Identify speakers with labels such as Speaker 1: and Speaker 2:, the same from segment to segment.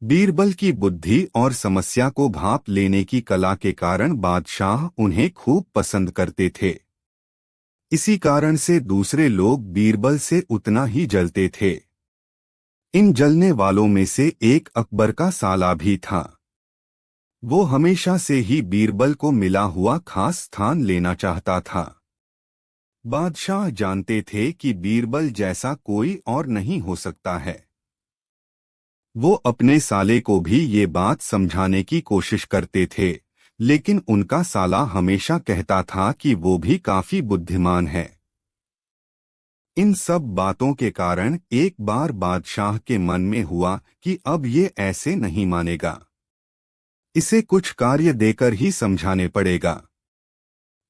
Speaker 1: बीरबल की बुद्धि और समस्या को भांप लेने की कला के कारण बादशाह उन्हें खूब पसंद करते थे। इसी कारण से दूसरे लोग बीरबल से उतना ही जलते थे। इन जलने वालों में से एक अकबर का साला भी था। वो हमेशा से ही बीरबल को मिला हुआ खास स्थान लेना चाहता था। बादशाह जानते थे कि बीरबल जैसा कोई और नहीं हो सकता है। वो अपने साले को भी ये बात समझाने की कोशिश करते थे, लेकिन उनका साला हमेशा कहता था कि वो भी काफी बुद्धिमान है। इन सब बातों के कारण एक बार बादशाह के मन में हुआ कि अब ये ऐसे नहीं मानेगा, इसे कुछ कार्य देकर ही समझाने पड़ेगा।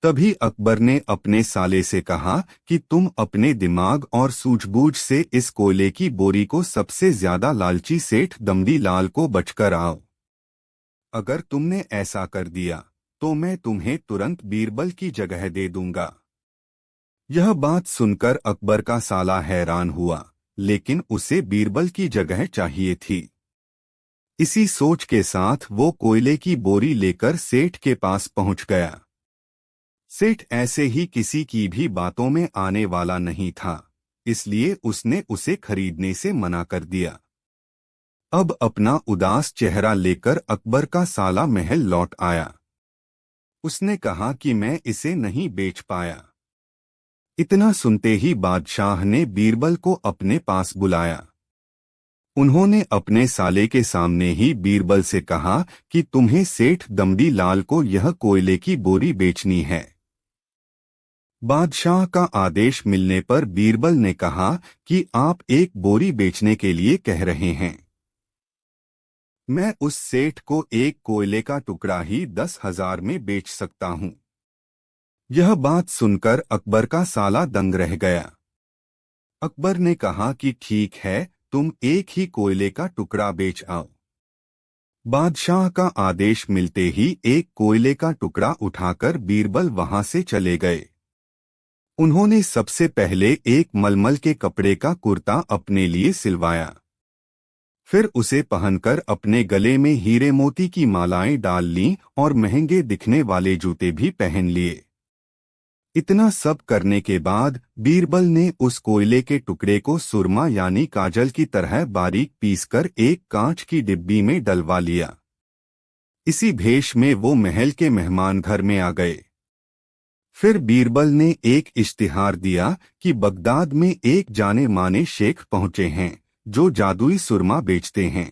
Speaker 1: तभी अकबर ने अपने साले से कहा कि तुम अपने दिमाग और सूझबूझ से इस कोयले की बोरी को सबसे ज्यादा लालची सेठ दमड़ी लाल को बचकर आओ। अगर तुमने ऐसा कर दिया तो मैं तुम्हें तुरंत बीरबल की जगह दे दूंगा। यह बात सुनकर अकबर का साला हैरान हुआ, लेकिन उसे बीरबल की जगह चाहिए थी। इसी सोच के साथ वो कोयले की बोरी लेकर सेठ के पास पहुंच गया। सेठ ऐसे ही किसी की भी बातों में आने वाला नहीं था, इसलिए उसने उसे खरीदने से मना कर दिया। अब अपना उदास चेहरा लेकर अकबर का साला महल लौट आया। उसने कहा कि मैं इसे नहीं बेच पाया। इतना सुनते ही बादशाह ने बीरबल को अपने पास बुलाया। उन्होंने अपने साले के सामने ही बीरबल से कहा कि तुम्हें सेठ दमड़ी लाल को यह कोयले की बोरी बेचनी है। बादशाह का आदेश मिलने पर बीरबल ने कहा कि आप एक बोरी बेचने के लिए कह रहे हैं। मैं उस सेठ को एक कोयले का टुकड़ा ही 10,000 में बेच सकता हूं। यह बात सुनकर अकबर का साला दंग रह गया। अकबर ने कहा कि ठीक है, तुम एक ही कोयले का टुकड़ा बेच आओ। बादशाह का आदेश मिलते ही एक कोयले का टुकड़ा उठाकर बीरबल वहां से चले गए। उन्होंने सबसे पहले एक मलमल के कपड़े का कुर्ता अपने लिए सिलवाया। फिर उसे पहनकर अपने गले में हीरे मोती की मालाएं डाल लीं और महंगे दिखने वाले जूते भी पहन लिए। इतना सब करने के बाद बीरबल ने उस कोयले के टुकड़े को सुरमा यानी काजल की तरह बारीक पीसकर एक कांच की डिब्बी में डलवा लिया। इसी भेष में वो महल के मेहमान घर में आ गए। फिर बीरबल ने एक इश्तिहार दिया कि बगदाद में एक जाने माने शेख पहुंचे हैं जो जादुई सुरमा बेचते हैं।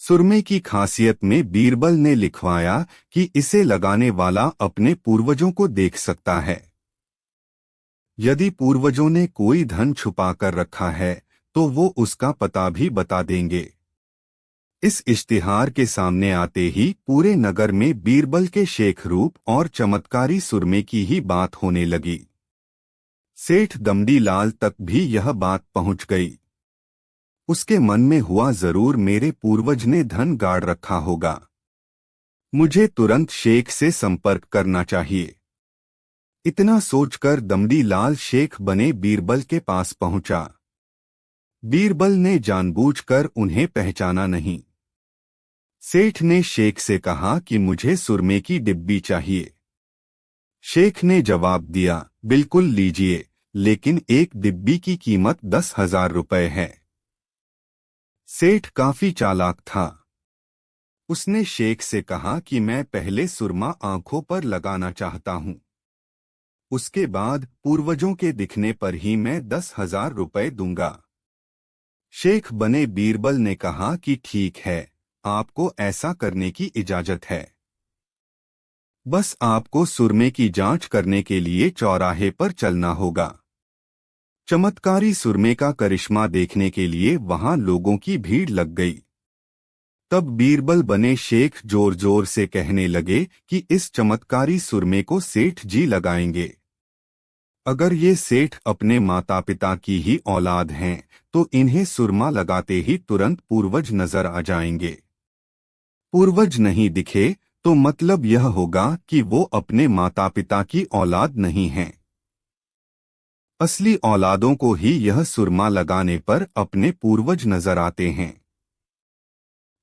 Speaker 1: सुरमे की खासियत में बीरबल ने लिखवाया कि इसे लगाने वाला अपने पूर्वजों को देख सकता है। यदि पूर्वजों ने कोई धन छुपा कर रखा है तो वो उसका पता भी बता देंगे। इस इश्तिहार के सामने आते ही पूरे नगर में बीरबल के शेख रूप और चमत्कारी सुरमे की ही बात होने लगी। सेठ दमड़ी लाल तक भी यह बात पहुंच गई। उसके मन में हुआ, जरूर मेरे पूर्वज ने धन गाड़ रखा होगा। मुझे तुरंत शेख से संपर्क करना चाहिए। इतना सोचकर दमड़ी लाल शेख बने बीरबल के पास पहुंचा। बीरबल ने जानबूझकर उन्हें पहचाना नहीं। सेठ ने शेख से कहा कि मुझे सुरमे की डिब्बी चाहिए। शेख ने जवाब दिया, बिल्कुल लीजिए, लेकिन एक डिब्बी की कीमत 10,000 रुपए है। सेठ काफी चालाक था। उसने शेख से कहा कि मैं पहले सुरमा आंखों पर लगाना चाहता हूं, उसके बाद पूर्वजों के दिखने पर ही मैं 10,000 रुपए दूंगा। शेख बने बीरबल ने कहा कि ठीक है, आपको ऐसा करने की इजाजत है। बस आपको सुरमे की जांच करने के लिए चौराहे पर चलना होगा। चमत्कारी सुरमे का करिश्मा देखने के लिए वहां लोगों की भीड़ लग गई। तब बीरबल बने शेख जोर जोर से कहने लगे कि इस चमत्कारी सुरमे को सेठ जी लगाएंगे। अगर ये सेठ अपने माता पिता की ही औलाद हैं तो इन्हें सुरमा लगाते ही तुरंत पूर्वज नजर आ जाएंगे। पूर्वज नहीं दिखे तो मतलब यह होगा कि वो अपने माता पिता की औलाद नहीं हैं। असली औलादों को ही यह सुरमा लगाने पर अपने पूर्वज नजर आते हैं।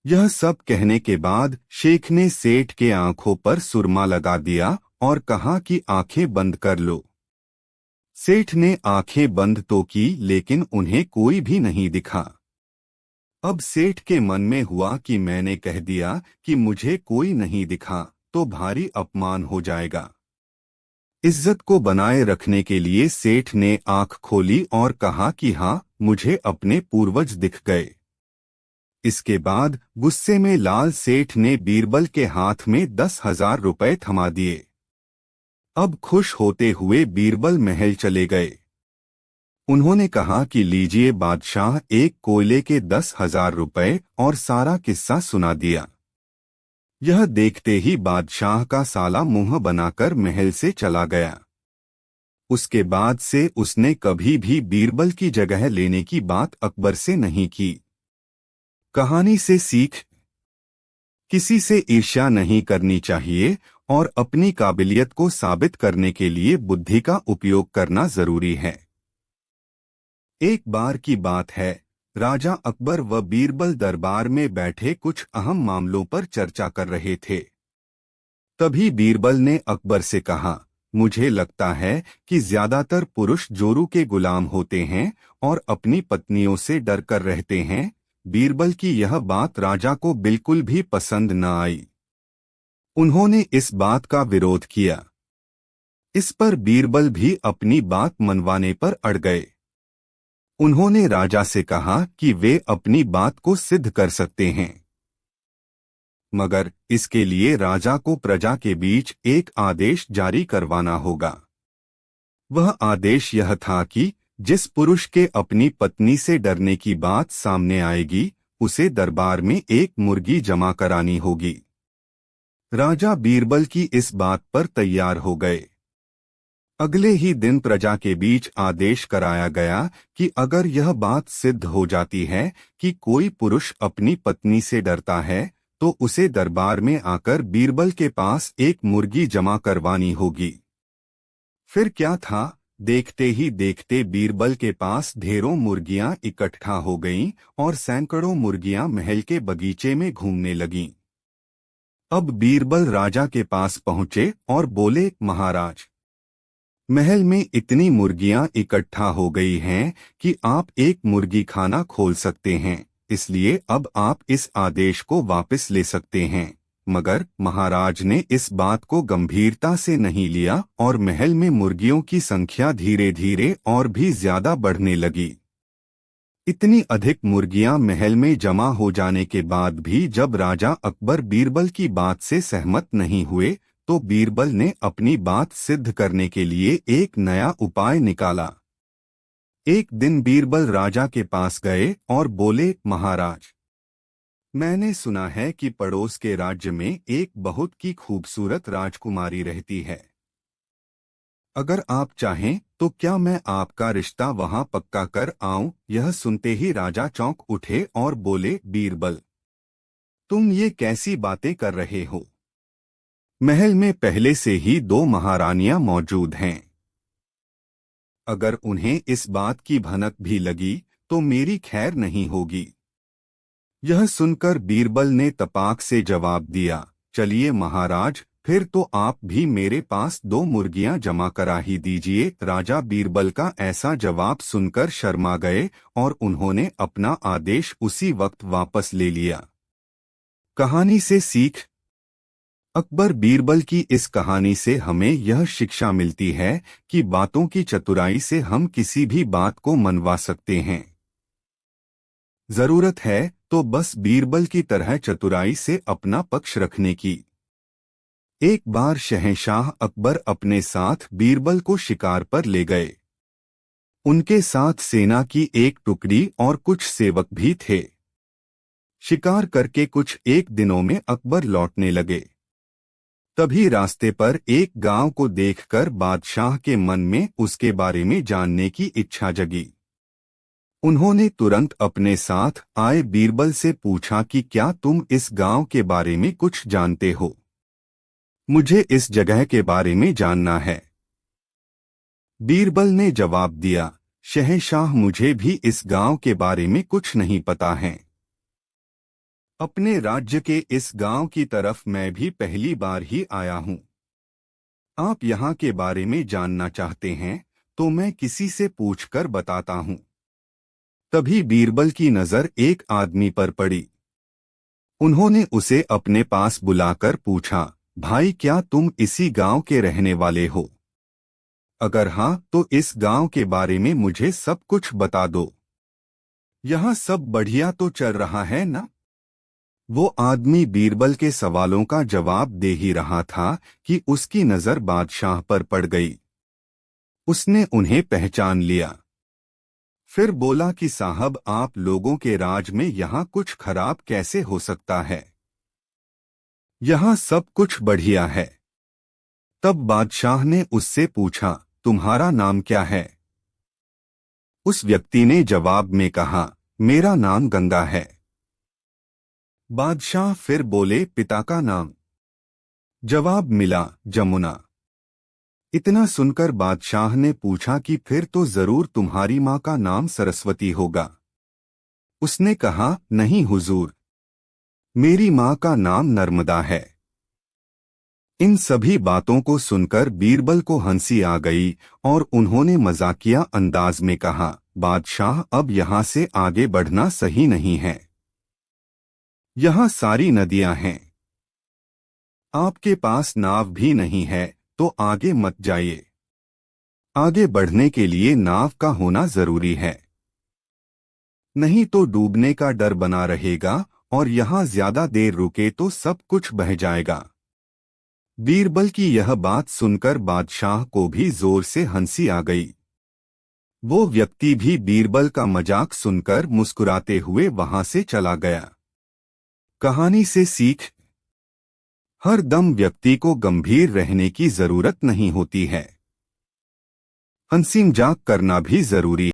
Speaker 1: यह सब कहने के बाद शेख ने सेठ के आंखों पर सुरमा लगा दिया और कहा कि आंखें बंद कर लो। सेठ ने आंखें बंद तो की लेकिन उन्हें कोई भी नहीं दिखा। अब सेठ के मन में हुआ कि मैंने कह दिया कि मुझे कोई नहीं दिखा तो भारी अपमान हो जाएगा। इज्जत को बनाए रखने के लिए सेठ ने आंख खोली और कहा कि हाँ, मुझे अपने पूर्वज दिख गए। इसके बाद गुस्से में लाल सेठ ने बीरबल के हाथ में 10,000 रुपए थमा दिए। अब खुश होते हुए बीरबल महल चले गए। उन्होंने कहा कि लीजिए बादशाह, एक कोयले के 10,000 रुपए, और सारा किस्सा सुना दिया। यह देखते ही बादशाह का साला मुंह बनाकर महल से चला गया। उसके बाद से उसने कभी भी बीरबल की जगह लेने की बात अकबर से नहीं की। कहानी से सीख: किसी से ईर्ष्या नहीं करनी चाहिए और अपनी काबिलियत को साबित करने के लिए बुद्धि का उपयोग करना जरूरी है। एक बार की बात है, राजा अकबर व बीरबल दरबार में बैठे कुछ अहम मामलों पर चर्चा कर रहे थे। तभी बीरबल ने अकबर से कहा, मुझे लगता है कि ज्यादातर पुरुष जोरू के गुलाम होते हैं और अपनी पत्नियों से डर कर रहते हैं। बीरबल की यह बात राजा को बिल्कुल भी पसंद न आई। उन्होंने इस बात का विरोध किया। इस पर बीरबल भी अपनी बात मनवाने पर अड़ गए। उन्होंने राजा से कहा कि वे अपनी बात को सिद्ध कर सकते हैं, मगर इसके लिए राजा को प्रजा के बीच एक आदेश जारी करवाना होगा। वह आदेश यह था कि जिस पुरुष के अपनी पत्नी से डरने की बात सामने आएगी, उसे दरबार में एक मुर्गी जमा करानी होगी। राजा बीरबल की इस बात पर तैयार हो गए। अगले ही दिन प्रजा के बीच आदेश कराया गया कि अगर यह बात सिद्ध हो जाती है कि कोई पुरुष अपनी पत्नी से डरता है, तो उसे दरबार में आकर बीरबल के पास एक मुर्गी जमा करवानी होगी। फिर क्या था, देखते ही देखते बीरबल के पास ढेरों मुर्गियां इकट्ठा हो गईं और सैकड़ों मुर्गियां महल के बगीचे में घूमने लगीं। अब बीरबल राजा के पास पहुंचे और बोले, महाराज, महल में इतनी मुर्गियां इकट्ठा हो गई हैं कि आप एक मुर्गी खाना खोल सकते हैं, इसलिए अब आप इस आदेश को वापस ले सकते हैं। मगर महाराज ने इस बात को गंभीरता से नहीं लिया और महल में मुर्गियों की संख्या धीरे धीरे और भी ज्यादा बढ़ने लगी। इतनी अधिक मुर्गियां महल में जमा हो जाने के बाद भी जब राजा अकबर बीरबल की बात से सहमत नहीं हुए, तो बीरबल ने अपनी बात सिद्ध करने के लिए एक नया उपाय निकाला। एक दिन बीरबल राजा के पास गए और बोले, महाराज, मैंने सुना है कि पड़ोस के राज्य में एक बहुत की खूबसूरत राजकुमारी रहती है। अगर आप चाहें तो क्या मैं आपका रिश्ता वहां पक्का कर आऊं? यह सुनते ही राजा चौंक उठे और बोले, बीरबल, तुम ये कैसी बातें कर रहे हो? महल में पहले से ही 2 महारानियां मौजूद हैं। अगर उन्हें इस बात की भनक भी लगी तो मेरी खैर नहीं होगी। यह सुनकर बीरबल ने तपाक से जवाब दिया, चलिए महाराज, फिर तो आप भी मेरे पास 2 मुर्गियां जमा करा ही दीजिए। राजा बीरबल का ऐसा जवाब सुनकर शर्मा गए और उन्होंने अपना आदेश उसी वक्त वापस ले लिया। कहानी से सीख: अकबर बीरबल की इस कहानी से हमें यह शिक्षा मिलती है कि बातों की चतुराई से हम किसी भी बात को मनवा सकते हैं। जरूरत है तो बस बीरबल की तरह चतुराई से अपना पक्ष रखने की। एक बार शहंशाह अकबर अपने साथ बीरबल को शिकार पर ले गए। उनके साथ सेना की एक टुकड़ी और कुछ सेवक भी थे। शिकार करके कुछ एक दिनों में अकबर लौटने लगे। तभी रास्ते पर एक गांव को देखकर बादशाह के मन में उसके बारे में जानने की इच्छा जगी। उन्होंने तुरंत अपने साथ आए बीरबल से पूछा कि क्या तुम इस गांव के बारे में कुछ जानते हो? मुझे इस जगह के बारे में जानना है। बीरबल ने जवाब दिया, शहंशाह, मुझे भी इस गांव के बारे में कुछ नहीं पता है। अपने राज्य के इस गांव की तरफ मैं भी पहली बार ही आया हूं। आप यहाँ के बारे में जानना चाहते हैं तो मैं किसी से पूछकर बताता हूं। तभी बीरबल की नजर एक आदमी पर पड़ी। उन्होंने उसे अपने पास बुलाकर पूछा, भाई क्या तुम इसी गांव के रहने वाले हो? अगर हाँ तो इस गांव के बारे में मुझे सब कुछ बता दो। यहाँ सब बढ़िया तो चल रहा है ना? वो आदमी बीरबल के सवालों का जवाब दे ही रहा था कि उसकी नजर बादशाह पर पड़ गई। उसने उन्हें पहचान लिया। फिर बोला कि साहब आप लोगों के राज में यहाँ कुछ खराब कैसे हो सकता है? यहाँ सब कुछ बढ़िया है। तब बादशाह ने उससे पूछा, तुम्हारा नाम क्या है? उस व्यक्ति ने जवाब में कहा, मेरा नाम गंगा है। बादशाह फिर बोले, पिता का नाम? जवाब मिला, जमुना। इतना सुनकर बादशाह ने पूछा कि फिर तो जरूर तुम्हारी माँ का नाम सरस्वती होगा। उसने कहा, नहीं हुजूर, मेरी माँ का नाम नर्मदा है। इन सभी बातों को सुनकर बीरबल को हंसी आ गई और उन्होंने मजाकिया अंदाज में कहा, बादशाह अब यहाँ से आगे बढ़ना सही नहीं है। यहाँ सारी नदियां हैं। आपके पास नाव भी नहीं है तो आगे मत जाइए। आगे बढ़ने के लिए नाव का होना जरूरी है, नहीं तो डूबने का डर बना रहेगा और यहाँ ज्यादा देर रुके तो सब कुछ बह जाएगा। बीरबल की यह बात सुनकर बादशाह को भी जोर से हंसी आ गई। वो व्यक्ति भी बीरबल का मजाक सुनकर मुस्कुराते हुए वहां से चला गया। कहानी से सीख, हर दम व्यक्ति को गंभीर रहने की जरूरत नहीं होती है। हंसी मजाक करना भी जरूरी